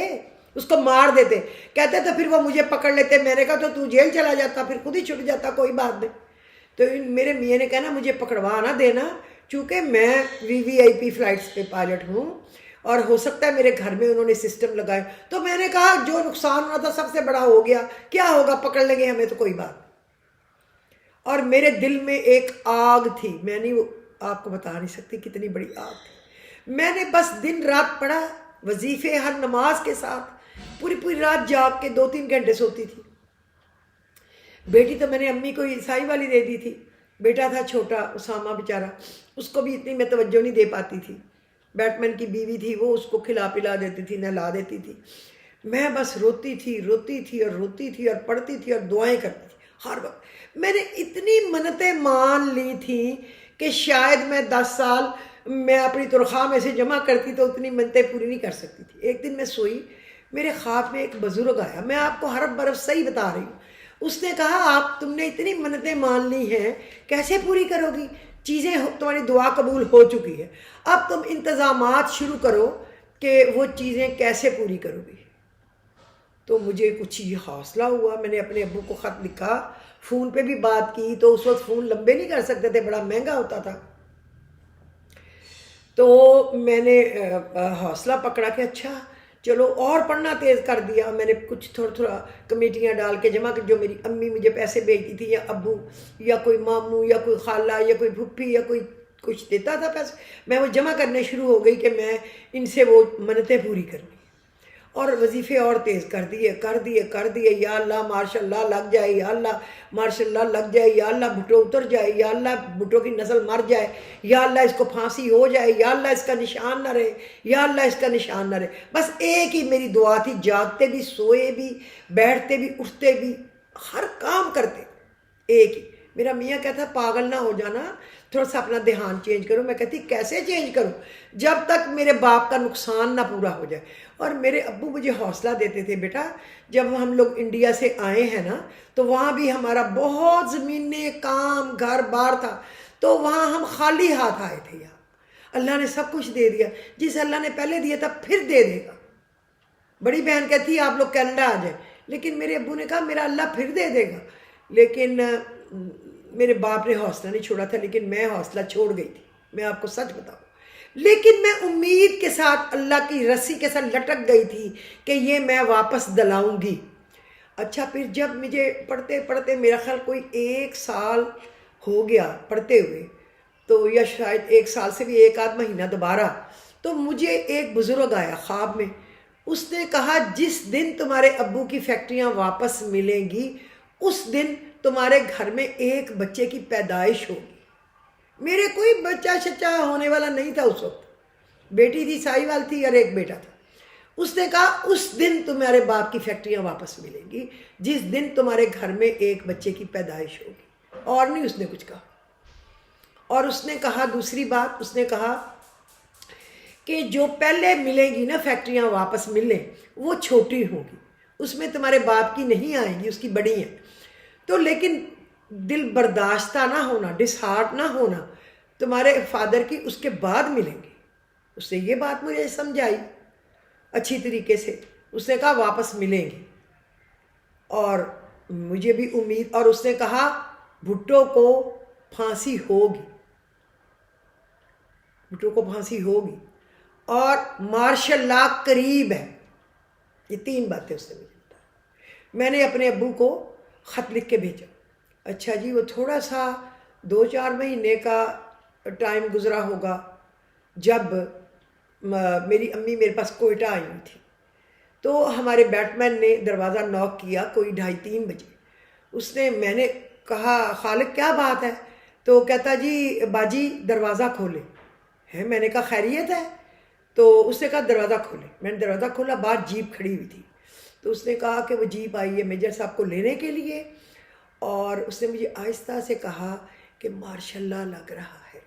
اس کو مار دیتے، کہتے تو پھر وہ مجھے پکڑ لیتے، میں نے کہا تو جیل چلا جاتا، پھر خود ہی چھٹ جاتا، کوئی بات نہیں۔ تو میرے میاں نے کہنا مجھے پکڑوا نہ دینا، چونکہ میں VVIP فلائٹس پہ پائلٹ ہوں اور ہو سکتا ہے میرے گھر میں انہوں نے سسٹم لگائے۔ تو میں نے کہا جو نقصان ہونا تھا سب سے بڑا ہو گیا، کیا ہوگا، پکڑ لیں گے ہمیں تو کوئی بات۔ اور میرے دل میں ایک آگ تھی، میں نہیں آپ کو بتا نہیں سکتی کتنی بڑی آگ تھی۔ میں نے بس دن رات پڑھا، وظیفے ہر نماز کے ساتھ، پوری رات جاگ کے 2-3 گھنٹے سوتی تھی۔ بیٹی تو میں نے امی کو عیسائی والی دے دی تھی، بیٹا تھا چھوٹا اسامہ بیچارہ، اس کو بھی اتنی میں توجہ نہیں دے پاتی تھی، بیٹ مین کی بیوی تھی وہ، اس کو کھلا پلا دیتی تھی، نہلا دیتی تھی۔ میں بس روتی تھی اور پڑھتی تھی اور دعائیں کرتی تھی ہر وقت۔ میں نے اتنی منتیں مان لی تھیں کہ شاید میں 10 سال میں اپنی تنخواہ میں سے جمع کرتی تو اتنی منتیں پوری نہیں کر سکتی تھی۔ ایک دن میں سوئی، میرے خواب میں ایک بزرگ آیا، میں آپ کو حرف برف صحیح بتا رہی ہوں۔ اس نے کہا تم نے اتنی منتیں مان لی ہیں، کیسے پوری کرو گی؟ چیزیں تمہاری دعا قبول ہو چکی ہے، اب تم انتظامات شروع کرو کہ وہ چیزیں کیسے پوری کرو گی۔ تو مجھے کچھ یہ حوصلہ ہوا، میں نے اپنے ابو کو خط لکھا، فون پہ بھی بات کی، تو اس وقت فون لمبے نہیں کر سکتے تھے، بڑا مہنگا ہوتا تھا۔ تو میں نے حوصلہ پکڑا کہ اچھا چلو اور پڑھنا تیز کر دیا میں نے، کچھ تھوڑا تھوڑا کمیٹیاں ڈال کے جمع جو میری امی مجھے پیسے بھیجتی تھی، یا ابو یا کوئی ماموں یا کوئی خالہ یا کوئی پھپھی یا کوئی کچھ دیتا تھا پیسے، میں وہ جمع کرنے شروع ہو گئی کہ میں ان سے وہ منتیں پوری کرنی، اور وظیفے اور تیز کر دیے، یا اللہ ماشاء اللہ لگ جائے، یا اللہ ماشاء اللہ لگ جائے، یا اللہ بھٹو اتر جائے، یا اللہ بھٹو کی نسل مر جائے، یا اللہ اس کو پھانسی ہو جائے، یا اللہ اس کا نشان نہ رہے، یا اللہ اس کا نشان نہ رہے۔ بس ایک ہی میری دعا تھی، جاگتے بھی، سوئے بھی، بیٹھتے بھی، اٹھتے بھی، ہر کام کرتے ایک ہی۔ میرا میاں کہتا پاگل نہ ہو جانا، تھوڑا سا اپنا دھیان چینج کرو۔ میں کہتی کیسے چینج کروں جب تک میرے باپ کا نقصان نہ پورا ہو جائے۔ اور میرے ابو مجھے حوصلہ دیتے تھے، بیٹا جب ہم لوگ انڈیا سے آئے ہیں نا تو وہاں بھی ہمارا بہت زمینیں، کام، گھر بار تھا، تو وہاں ہم خالی ہاتھ آئے تھے۔ یہاں اللہ نے سب کچھ دے دیا، جس اللہ نے پہلے دیا تھا پھر دے دے گا۔ بڑی بہن کہتی ہے آپ لوگ کینیڈا آ جائیں، لیکن میرے ابو نے کہا میرا اللہ پھر دے دے گا۔ لیکن میرے باپ نے حوصلہ نہیں چھوڑا تھا، لیکن میں حوصلہ چھوڑ گئی تھی، میں آپ کو سچ بتاؤں۔ لیکن میں امید کے ساتھ اللہ کی رسی کے ساتھ لٹک گئی تھی کہ یہ میں واپس دلاؤں گی۔ اچھا پھر جب مجھے پڑھتے پڑھتے میرا خیال کوئی 1 سال ہو گیا پڑھتے ہوئے، تو یا شاید 1 سال سے بھی 1 آدھ مہینہ دوبارہ، تو مجھے ایک بزرگ آیا خواب میں، اس نے کہا جس دن تمہارے ابو کی فیکٹریاں واپس ملیں گی اس دن تمہارے گھر میں ایک بچے کی پیدائش ہوگی۔ میرے کوئی بچہ شچہ ہونے والا نہیں تھا اس وقت، بیٹی تھی سائی وال تھی اور ایک بیٹا تھا۔ اس نے کہا اس دن تمہارے باپ کی فیکٹریاں واپس ملیں گی جس دن تمہارے گھر میں ایک بچے کی پیدائش ہوگی، اور نہیں اس نے کچھ کہا۔ اور اس نے کہا دوسری بات، اس نے کہا کہ جو پہلے ملیں گی نا فیکٹریاں واپس ملیں وہ چھوٹی ہوں گی، اس میں تمہارے باپ کی نہیں آئیں گی، اس کی بڑی ہیں۔ تو لیکن دل برداشتہ نہ ہونا، ڈس ہارٹ نہ ہونا، تمہارے فادر کی اس کے بعد ملیں گے۔ اس نے یہ بات مجھے سمجھائی اچھی طریقے سے، اس نے کہا واپس ملیں گے، اور مجھے بھی امید۔ اور اس نے کہا بھٹو کو پھانسی ہوگی، بھٹو کو پھانسی ہوگی، اور مارشل لا قریب ہے۔ یہ 3 باتیں اس نے مجھے بتائی۔ میں نے اپنے ابو کو خط لکھ کے بھیجا۔ اچھا جی وہ تھوڑا سا 2-4 مہینے کا ٹائم گزرا ہوگا جب میری امی میرے پاس کوئٹہ آئی ہوئی تھی، تو ہمارے بیٹ مین نے دروازہ نوک کیا کوئی 2:30-3 بجے۔ اس نے، میں نے کہا خالق کیا بات ہے؟ تو کہتا جی باجی دروازہ کھولے ہیں۔ میں نے کہا خیریت ہے؟ تو اس نے کہا دروازہ کھولے۔ میں نے دروازہ کھولا، باہر جیپ کھڑی ہوئی تھی، تو اس نے کہا کہ وہ جیپ آئی ہے میجر صاحب کو لینے کے لیے، اور اس نے مجھے آہستہ سے کہا کہ ماشاء اللہ لگ رہا ہے،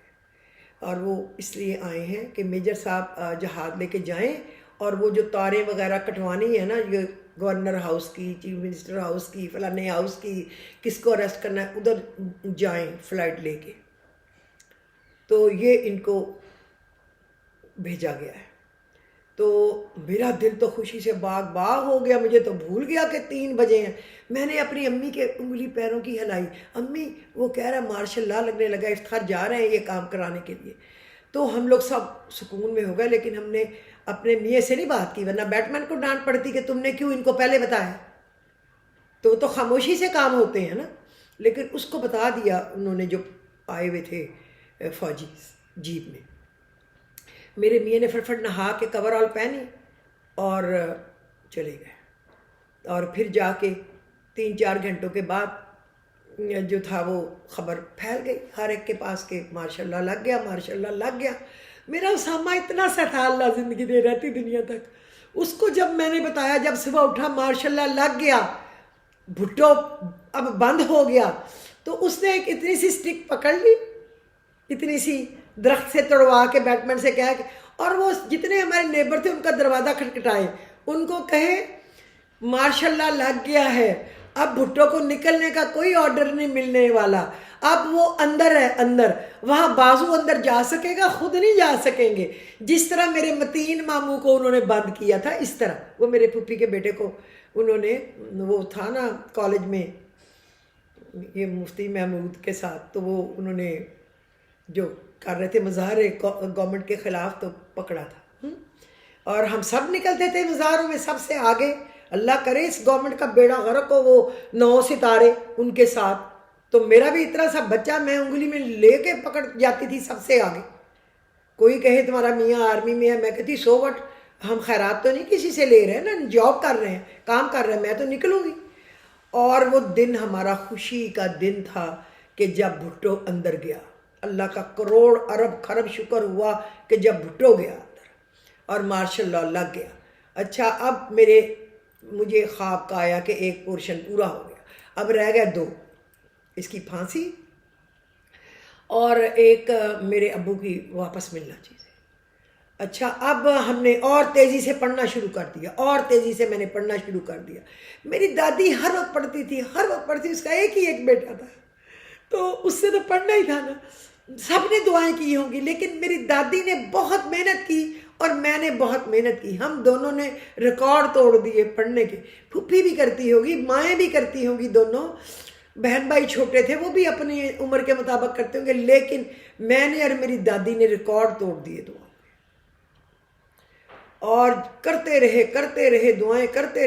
اور وہ اس لیے آئے ہیں کہ میجر صاحب جہاد لے کے جائیں، اور وہ جو تاریں وغیرہ کٹوانی ہے نا، یہ گورنر ہاؤس کی، چیف منسٹر ہاؤس کی، فلانے ہاؤس کی، کس کو اریسٹ کرنا ہے، ادھر جائیں فلائٹ لے کے۔ تو یہ ان کو بھیجا گیا ہے۔ تو میرا دل تو خوشی سے باغ باغ ہو گیا، مجھے تو بھول گیا کہ 3 بجے ہیں۔ میں نے اپنی امی کے انگلی پیروں کی ہلائی، امی وہ کہہ رہا ہے ماشاء اللہ لگنے لگا، افتخار جا رہے ہیں یہ کام کرانے کے لیے۔ تو ہم لوگ سب سکون میں ہو گئے، لیکن ہم نے اپنے میاں سے نہیں بات کی، ورنہ بیٹ مین کو ڈانٹ پڑتی کہ تم نے کیوں ان کو پہلے بتایا۔ تو خاموشی سے کام ہوتے ہیں نا، لیکن اس کو بتا دیا انہوں نے جو آئے ہوئے تھے فوجی جیپ میں۔ میرے میاں نے فٹفٹ نہا کے کور آل پہنی اور چلے گئے، اور پھر جا کے 3-4 گھنٹوں کے بعد جو تھا وہ خبر پھیل گئی ہر ایک کے پاس کہ ماشاء اللہ لگ گیا، ماشاء اللہ لگ گیا۔ میرا اسامہ اتنا سا تھا، اللہ زندگی دے رہتی دنیا تک، اس کو جب میں نے بتایا، جب صبح اٹھا ماشاء اللہ لگ گیا، بھٹو اب بند ہو گیا، تو اس نے ایک اتنی سی سٹک پکڑ لی، اتنی سی درخت سے توڑوا کے بیٹ مین سے کہا، اور وہ جتنے ہمارے نیبر تھے ان کا دروازہ کھٹکھٹائے، ان کو کہے ماشاء اللہ لگ گیا ہے، اب بھٹو کو نکلنے کا کوئی آرڈر نہیں ملنے والا، اب وہ اندر ہے، اندر وہاں بازو اندر جا سکے گا، خود نہیں جا سکیں گے۔ جس طرح میرے متین ماموں کو انہوں نے بند کیا تھا، اس طرح وہ میرے پھوپھی کے بیٹے کو انہوں نے، وہ تھا نا کالج میں یہ مفتی محمود کے ساتھ، تو وہ انہوں نے جو کر رہے تھے مظاہرے گورنمنٹ کے خلاف، تو پکڑا تھا۔ اور ہم سب نکلتے تھے مظاہروں میں سب سے آگے. اللہ کرے اس گورنمنٹ کا بیڑا غرق ہو، وہ 9 ستارے ان کے ساتھ. تو میرا بھی اتنا سا بچہ میں انگلی میں لے کے پکڑ جاتی تھی سب سے آگے. کوئی کہے تمہارا میاں آرمی میں ہے، میں کہتی سو وٹ، ہم خیرات تو نہیں کسی سے لے رہے ہیں نا، جاب کر رہے ہیں، کام کر رہے ہیں، میں تو نکلوں گی. اور وہ دن ہمارا خوشی کا دن تھا کہ جب بھٹو اندر گیا. اللہ کا کروڑ ارب خرب شکر ہوا کہ جب بھٹو گیا اندر اور ماشاء اللہ لگ گیا. اچھا اب مجھے خواب کا آیا کہ ایک پورشن پورا ہو گیا، اب رہ گئے 2، اس کی پھانسی اور ایک میرے ابو کی واپس ملنا چیزیں. اچھا اب ہم نے اور تیزی سے پڑھنا شروع کر دیا، اور تیزی سے میں نے پڑھنا شروع کر دیا. میری دادی ہر وقت پڑھتی تھی، ہر وقت پڑھتی، اس کا ایک ہی ایک بیٹا تھا تو اس سے تو پڑھنا ہی تھا نا. سب نے دعائیں کی ہوں گی لیکن میری دادی نے بہت محنت کی اور میں نے بہت محنت کی. ہم دونوں نے ریکارڈ توڑ دیے پڑھنے کے. پھوپھی بھی کرتی ہوگی، مائیں بھی کرتی ہوں گی، دونوں بہن بھائی چھوٹے تھے وہ بھی اپنی عمر کے مطابق کرتے ہوں گے، لیکن میں نے اور میری دادی نے ریکارڈ توڑ دیے دعا اور کرتے رہے دعائیں کرتے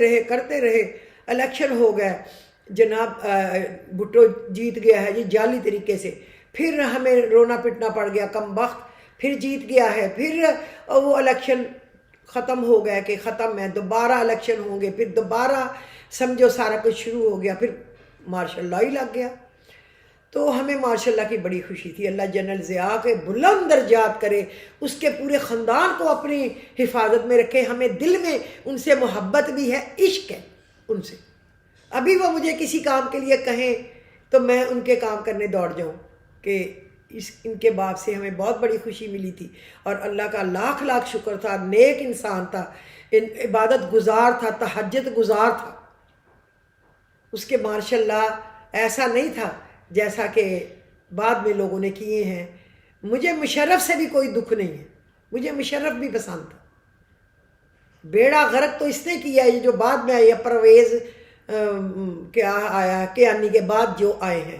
رہے. الیکشن ہو گیا، جناب بھٹو جیت گیا ہے جی جعلی طریقے سے. پھر ہمیں رونا پٹنا پڑ گیا، کم وقت پھر جیت گیا ہے. پھر وہ الیکشن ختم ہو گیا کہ ختم ہے، دوبارہ الیکشن ہوں گے، پھر دوبارہ سمجھو سارا کچھ شروع ہو گیا، پھر ماشاء اللہ ہی لگ گیا. تو ہمیں ماشاء اللہ کی بڑی خوشی تھی. اللہ جنرل ضیاء کے بلند درجات کرے، اس کے پورے خاندان کو اپنی حفاظت میں رکھے. ہمیں دل میں ان سے محبت بھی ہے، عشق ہے ان سے. ابھی وہ مجھے کسی کام کے لیے کہیں تو میں ان کے کام کرنے دوڑ جاؤں کہ ان کے باپ سے ہمیں بہت بڑی خوشی ملی تھی. اور اللہ کا لاکھ لاکھ شکر تھا، نیک انسان تھا، عبادت گزار تھا، تہجد گزار تھا. اس کے ماشاء اللہ ایسا نہیں تھا جیسا کہ بعد میں لوگوں نے کیے ہیں. مجھے مشرف سے بھی کوئی دکھ نہیں ہے، مجھے مشرف بھی پسند تھا. بیڑا غرق تو اس نے کیا ہے، یہ جو بعد میں آئی ہے پرویز کیا آیا کیانی کے بعد جو آئے ہیں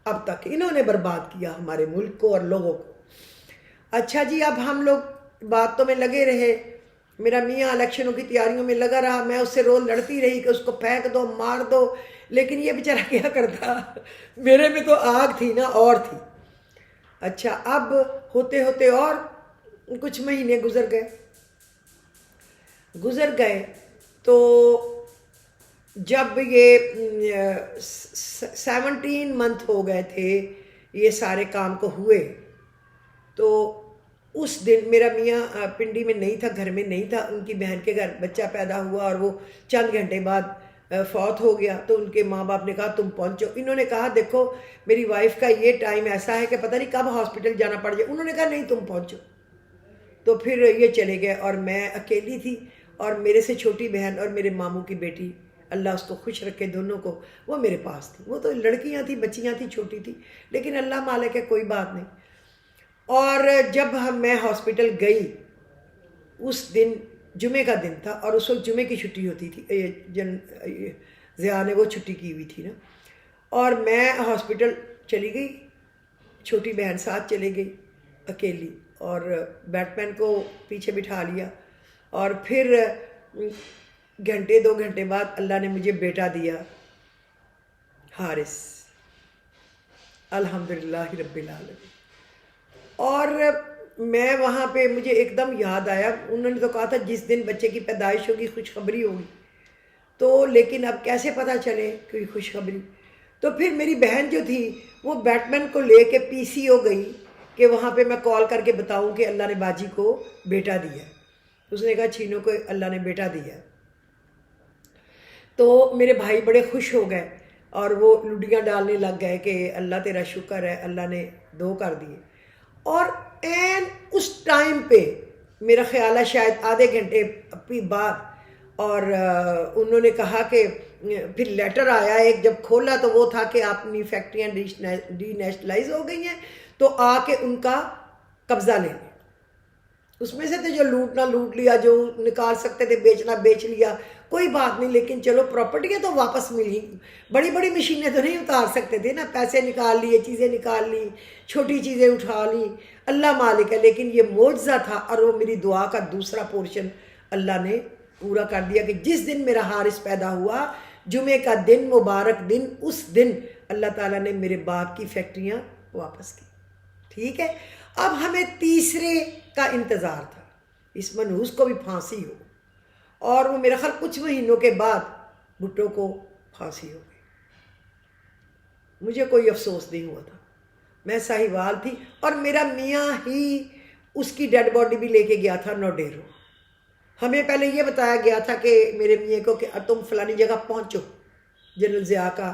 اب تک، انہوں نے برباد کیا ہمارے ملک کو اور لوگوں کو. اچھا جی اب ہم لوگ باتوں میں لگے رہے. میرا میاں الیکشنوں کی تیاریوں میں لگا رہا، میں اس سے روز لڑتی رہی کہ اس کو پھینک دو، مار دو، لیکن یہ بیچارہ کیا کرتا، میرے میں تو آگ تھی نا اور تھی. اچھا اب ہوتے ہوتے اور کچھ مہینے گزر گئے تو جب یہ 17 منتھ ہو گئے تھے یہ سارے کام کو ہوئے، تو اس دن میرا میاں پنڈی میں نہیں تھا، گھر میں نہیں تھا. ان کی بہن کے گھر بچہ پیدا ہوا اور وہ چند گھنٹے بعد فوت ہو گیا. تو ان کے ماں باپ نے کہا تم پہنچو. انہوں نے کہا دیکھو میری وائف کا یہ ٹائم ایسا ہے کہ پتہ نہیں کب ہاسپٹل جانا پڑ جائے. انہوں نے کہا نہیں تم پہنچو. تو پھر یہ چلے گئے اور میں اکیلی تھی اور میرے سے چھوٹی بہن اور میرے ماموں کی بیٹی، اللہ اس کو خوش رکھے دونوں کو، وہ میرے پاس تھی. وہ تو لڑکیاں تھیں، بچیاں تھیں، چھوٹی تھی، لیکن اللہ مالک ہے کوئی بات نہیں. اور جب میں ہاسپٹل گئی اس دن جمعے کا دن تھا اور اس وقت جمعے کی چھٹی ہوتی تھی، ضیاء نے وہ چھٹی کی ہوئی تھی نا. اور میں ہاسپٹل چلی گئی، چھوٹی بہن ساتھ چلے گئی اکیلی، اور بیٹ مین کو پیچھے بٹھا لیا. اور پھر گھنٹے 2 گھنٹے بعد اللہ نے مجھے بیٹا دیا، حارث، الحمدللہ رب العالمین. اور میں وہاں پہ مجھے ایک دم یاد آیا، انہوں نے تو کہا تھا جس دن بچے کی پیدائش ہوگی خوشخبری ہوگی، تو لیکن اب کیسے پتہ چلے کوئی خوشخبری. تو پھر میری بہن جو تھی وہ بیٹ مین کو لے کے PCO گئی کہ وہاں پہ میں کال کر کے بتاؤں کہ اللہ نے باجی کو بیٹا دیا. اس نے کہا چھینو کو اللہ نے بیٹا دیا. تو میرے بھائی بڑے خوش ہو گئے اور وہ لڈیاں ڈالنے لگ گئے کہ اللہ تیرا شکر ہے اللہ نے 2 کر دیے. اور اس ٹائم پہ میرا خیال ہے شاید آدھے گھنٹے بعد، اور انہوں نے کہا کہ پھر لیٹر آیا ایک، جب کھولا تو وہ تھا کہ اپنی فیکٹریاں ڈی نیشنلائز ہو گئی ہیں تو آ کے ان کا قبضہ لے لیں. اس میں سے تو جو لوٹنا لوٹ لیا، جو نکال سکتے تھے بیچنا بیچ لیا، کوئی بات نہیں، لیکن چلو پراپرٹیاں تو واپس ملی. بڑی بڑی مشینیں تو نہیں اتار سکتے تھے نا، پیسے نکال لیے، چیزیں نکال لی، چھوٹی چیزیں اٹھا لی، اللہ مالک ہے. لیکن یہ معجزہ تھا اور وہ میری دعا کا دوسرا پورشن اللہ نے پورا کر دیا کہ جس دن میرا حارث پیدا ہوا، جمعے کا دن، مبارک دن، اس دن اللہ تعالیٰ نے میرے باپ کی فیکٹریاں واپس کی. ٹھیک ہے. اب ہمیں تیسرے کا انتظار تھا، اس منحوس کو بھی پھانسی ہو، اور وہ میرا خیال کچھ مہینوں کے بعد بھٹو کو پھانسی ہو گئی. مجھے کوئی افسوس نہیں ہوا تھا، میں ساہیوال تھی، اور میرا میاں ہی اس کی ڈیڈ باڈی بھی لے کے گیا تھا نوڈیرو. ہمیں پہلے یہ بتایا گیا تھا کہ میرے میاں کو کہ تم فلانی جگہ پہنچو، جنرل ضیاء کا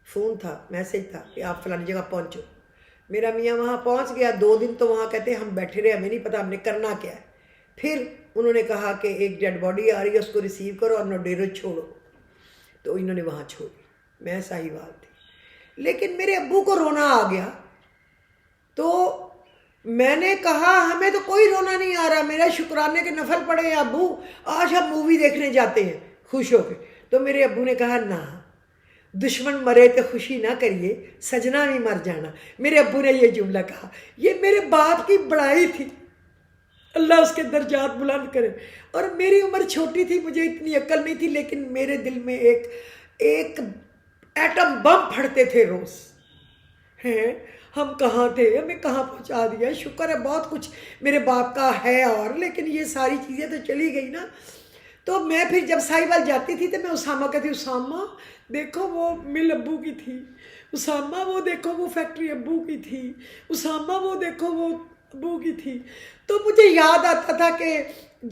فون تھا، میسج تھا کہ آپ فلانی جگہ پہنچو. میرا میاں وہاں پہنچ گیا. 2 دن تو وہاں کہتے ہم بیٹھے رہے، ہمیں نہیں پتا ہم نے کرنا کیا ہے. پھر انہوں نے کہا کہ ایک ڈیڈ باڈی آ رہی ہے، اس کو ریسیو کرو اور نوڈیرو چھوڑو. تو انہوں نے وہاں چھوڑی. میں ساہیوال تھی، لیکن میرے ابو کو رونا آ گیا. تو میں نے کہا ہمیں تو کوئی رونا نہیں آ رہا، میرا شکرانے کے نفل پڑے ہیں ابو، آج ہم مووی دیکھنے جاتے ہیں خوش ہو کے. تو میرے ابو نے کہا نہ، دشمن مرے تو خوشی نہ کریے، سجنا بھی مر جانا. میرے ابو نے یہ جملہ کہا. یہ میرے باپ کی بڑائی تھی، اللہ اس کے درجات بلند کرے. اور میری عمر چھوٹی تھی، مجھے اتنی عقل نہیں تھی، لیکن میرے دل میں ایک ایٹم بم پھڑتے تھے روز. ہیں ہم کہاں تھے، ہمیں کہاں پہنچا دیا. شکر ہے بہت کچھ میرے باپ کا ہے، اور لیکن یہ ساری چیزیں تو چلی گئی نا. تو میں پھر جب ساہیوال جاتی تھی تو میں اسامہ کہتی، اسامہ دیکھو وہ مل ابو کی تھی، اسامہ وہ دیکھو وہ فیکٹری ابو کی تھی، اسامہ وہ دیکھو وہ ابو کی تھی. تو مجھے یاد آتا تھا کہ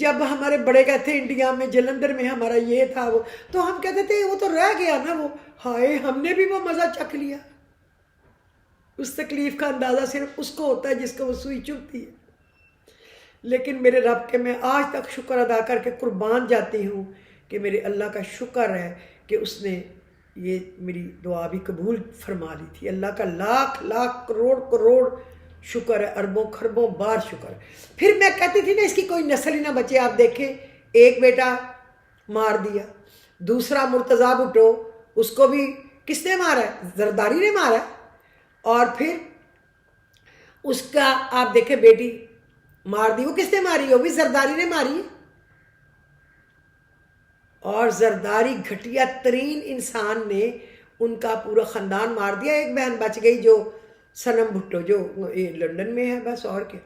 جب ہمارے بڑے کہتے انڈیا میں جلندھر میں ہمارا یہ تھا وہ، تو ہم کہتے تھے وہ تو رہ گیا نا، وہ ہائے ہم نے بھی وہ مزہ چکھ لیا. اس تکلیف کا اندازہ صرف اس کو ہوتا ہے جس کو وہ سوئی چبھتی ہے. لیکن میرے رب کے میں آج تک شکر ادا کر کے قربان جاتی ہوں کہ میرے اللہ کا شکر ہے کہ اس نے یہ میری دعا بھی قبول فرما لی تھی. اللہ کا لاکھ لاکھ کروڑ کروڑ شکر ہے، اربوں خربوں بار شکر ہے. پھر میں کہتی تھی نا اس کی کوئی نسل ہی نہ بچے. آپ دیکھیں ایک بیٹا مار دیا، دوسرا مرتضیٰ بھٹو، اس کو بھی کس نے مارا ہے؟ زرداری نے مارا ہے. اور پھر اس کا آپ دیکھیں بیٹی مار دی، وہ کس نے ماری؟ وہ بھی زرداری نے ماری. اور زرداری گھٹیا ترین انسان نے ان کا پورا خاندان مار دیا. ایک بہن بچ گئی جو صنم بھٹو، جو لندن میں ہے بس. اور کیا،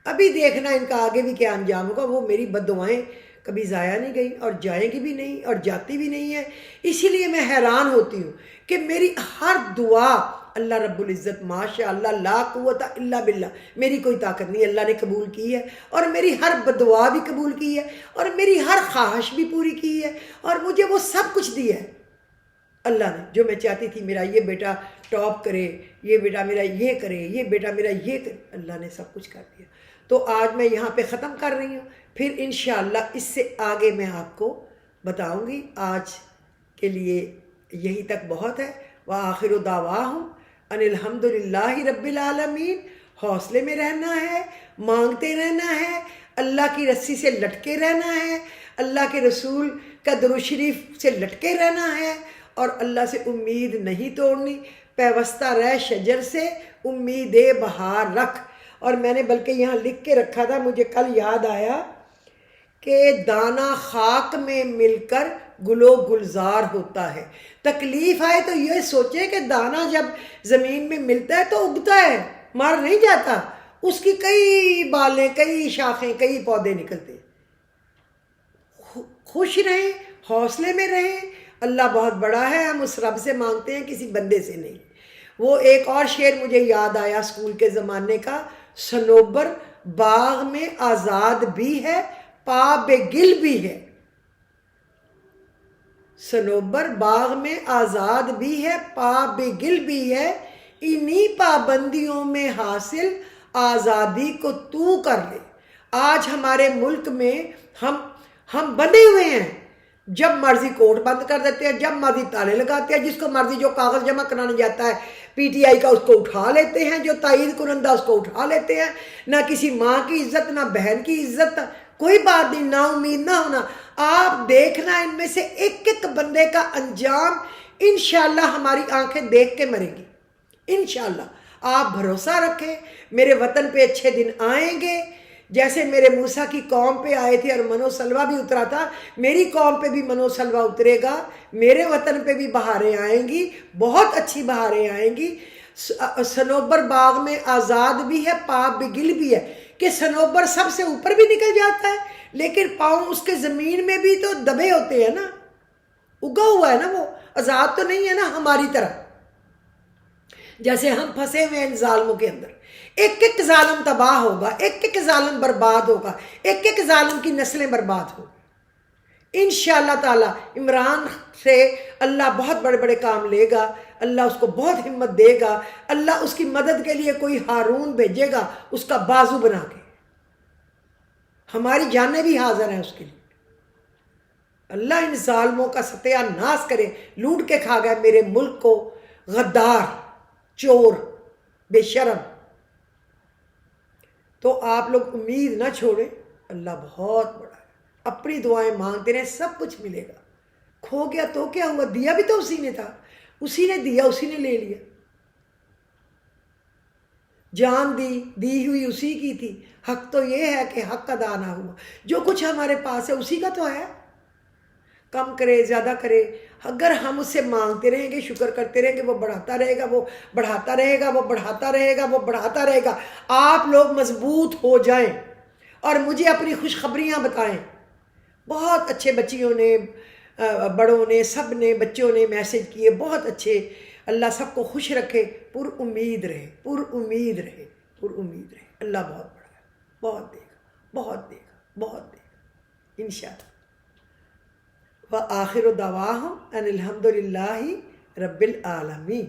ابھی دیکھنا ان کا آگے بھی کیا انجام ہوگا. وہ میری بد دعائیں کبھی ضائع نہیں گئی اور جائیں گی بھی نہیں اور جاتی بھی نہیں ہے. اسی لیے میں حیران ہوتی ہوں کہ میری ہر دعا اللہ رب العزت ماشاء اللہ لا قوت الا باللہ، میری کوئی طاقت نہیں، اللہ نے قبول کی ہے. اور میری ہر بدعا بھی قبول کی ہے، اور میری ہر خواہش بھی پوری کی ہے، اور مجھے وہ سب کچھ دیا ہے اللہ نے. جو میں چاہتی تھی میرا یہ بیٹا ٹاپ کرے، یہ بیٹا میرا یہ کرے، یہ بیٹا میرا یہ کرے، اللہ نے سب کچھ کر دیا. تو آج میں یہاں پہ ختم کر رہی ہوں. پھر انشاءاللہ اس سے آگے میں آپ کو بتاؤں گی. آج کے لیے یہی تک بہت ہے. وآخر دعواہم ان الحمدللہ رب العالمین. حوصلے میں رہنا ہے، مانگتے رہنا ہے، اللہ کی رسی سے لٹکے رہنا ہے، اللہ کے رسول کا درود شریف سے لٹکے رہنا ہے، اور اللہ سے امید نہیں توڑنی. پیوستہ رہ شجر سے امید بہار رکھ. اور میں نے بلکہ یہاں لکھ کے رکھا تھا، مجھے کل یاد آیا کہ دانہ خاک میں مل کر گلو گلزار ہوتا ہے. تکلیف آئے تو یہ سوچے کہ دانہ جب زمین میں ملتا ہے تو اگتا ہے، مر نہیں جاتا. اس کی کئی بالیں، کئی شاخیں، کئی پودے نکلتے. خوش رہیں، حوصلے میں رہیں. اللہ بہت بڑا ہے، ہم اس رب سے مانگتے ہیں، کسی بندے سے نہیں. وہ ایک اور شعر مجھے یاد آیا اسکول کے زمانے کا، صنوبر باغ میں آزاد بھی ہے، پا بے گل بھی ہے. صنوبر باغ میں آزاد بھی ہے، پا بے گل بھی ہے، انہی پابندیوں میں حاصل آزادی کو تو کر لے. آج ہمارے ملک میں ہم بندے ہوئے ہیں. جب مرضی کوٹ بند کر دیتے ہیں، جب مرضی تالے لگاتے ہیں، جس کو مرضی جو کاغذ جمع کرانے جاتا ہے پی ٹی آئی کا اس کو اٹھا لیتے ہیں، جو تائید کنندہ اس کو اٹھا لیتے ہیں. نہ کسی ماں کی عزت، نہ بہن کی عزت، کوئی بات نہیں، نا امید نہ ہونا. آپ دیکھنا ان میں سے ایک ایک بندے کا انجام انشاءاللہ ہماری آنکھیں دیکھ کے مریں گی انشاءاللہ. آپ بھروسہ رکھیں، میرے وطن پہ اچھے دن آئیں گے. جیسے میرے موسیٰ کی قوم پہ آئے تھے اور منو سلوہ بھی اترا تھا، میری قوم پہ بھی منو سلوہ اترے گا، میرے وطن پہ بھی بہاریں آئیں گی، بہت اچھی بہاریں آئیں گی۔ صنوبر باغ میں آزاد بھی ہے، پاپ بگل بھی ہے، کہ صنوبر سب سے اوپر بھی نکل جاتا ہے لیکن پاؤں اس کے زمین میں بھی تو دبے ہوتے ہیں نا، اگا ہوا ہے نا، وہ آزاد تو نہیں ہے نا ہماری طرح، جیسے ہم پھنسے ہوئے ان ظالموں کے اندر۔ ایک ایک ظالم تباہ ہوگا، ایک ایک ظالم برباد ہوگا، ایک ایک ظالم کی نسلیں برباد ہوگی انشاءاللہ تعالی۔ عمران سے اللہ بہت بڑے بڑے کام لے گا، اللہ اس کو بہت ہمت دے گا، اللہ اس کی مدد کے لیے کوئی ہارون بھیجے گا اس کا بازو بنا کے، ہماری جانیں بھی حاضر ہیں اس کے لیے۔ اللہ ان ظالموں کا ستیہ ناش کرے، لوٹ کے کھا گئے میرے ملک کو، غدار، چور، بے شرم۔ تو آپ لوگ امید نہ چھوڑیں، اللہ بہت بڑا ہے، اپنی دعائیں مانگتے رہیں، سب کچھ ملے گا۔ کھو گیا تو کیا ہوا، دیا بھی تو اسی نے تھا، اسی نے دیا، اسی نے لے لیا۔ جان دی ہوئی اسی کی تھی، حق تو یہ ہے کہ حق ادا نہ ہوا، جو کچھ ہمارے پاس ہے اسی کا تو ہے، کم کرے زیادہ کرے، اگر ہم اس سے مانگتے رہیں گے، شکر کرتے رہیں گے، وہ بڑھاتا رہے گا، وہ بڑھاتا رہے گا، وہ بڑھاتا رہے گا، وہ بڑھاتا رہے گا۔ آپ لوگ مضبوط ہو جائیں اور مجھے اپنی خوشخبریاں بتائیں۔ بہت اچھے بچیوں نے، بڑوں نے، سب نے، بچوں نے میسج کیے، بہت اچھے۔ اللہ سب کو خوش رکھے، پر امید رہے، پر امید رہے، پر امید رہے۔ اللہ بہت بڑا ہے، بہت دے گا، بہت دے گا، بہت دے گا انشاءاللہ۔ وآخر دعواہم ان الحمد للہ رب العالمین۔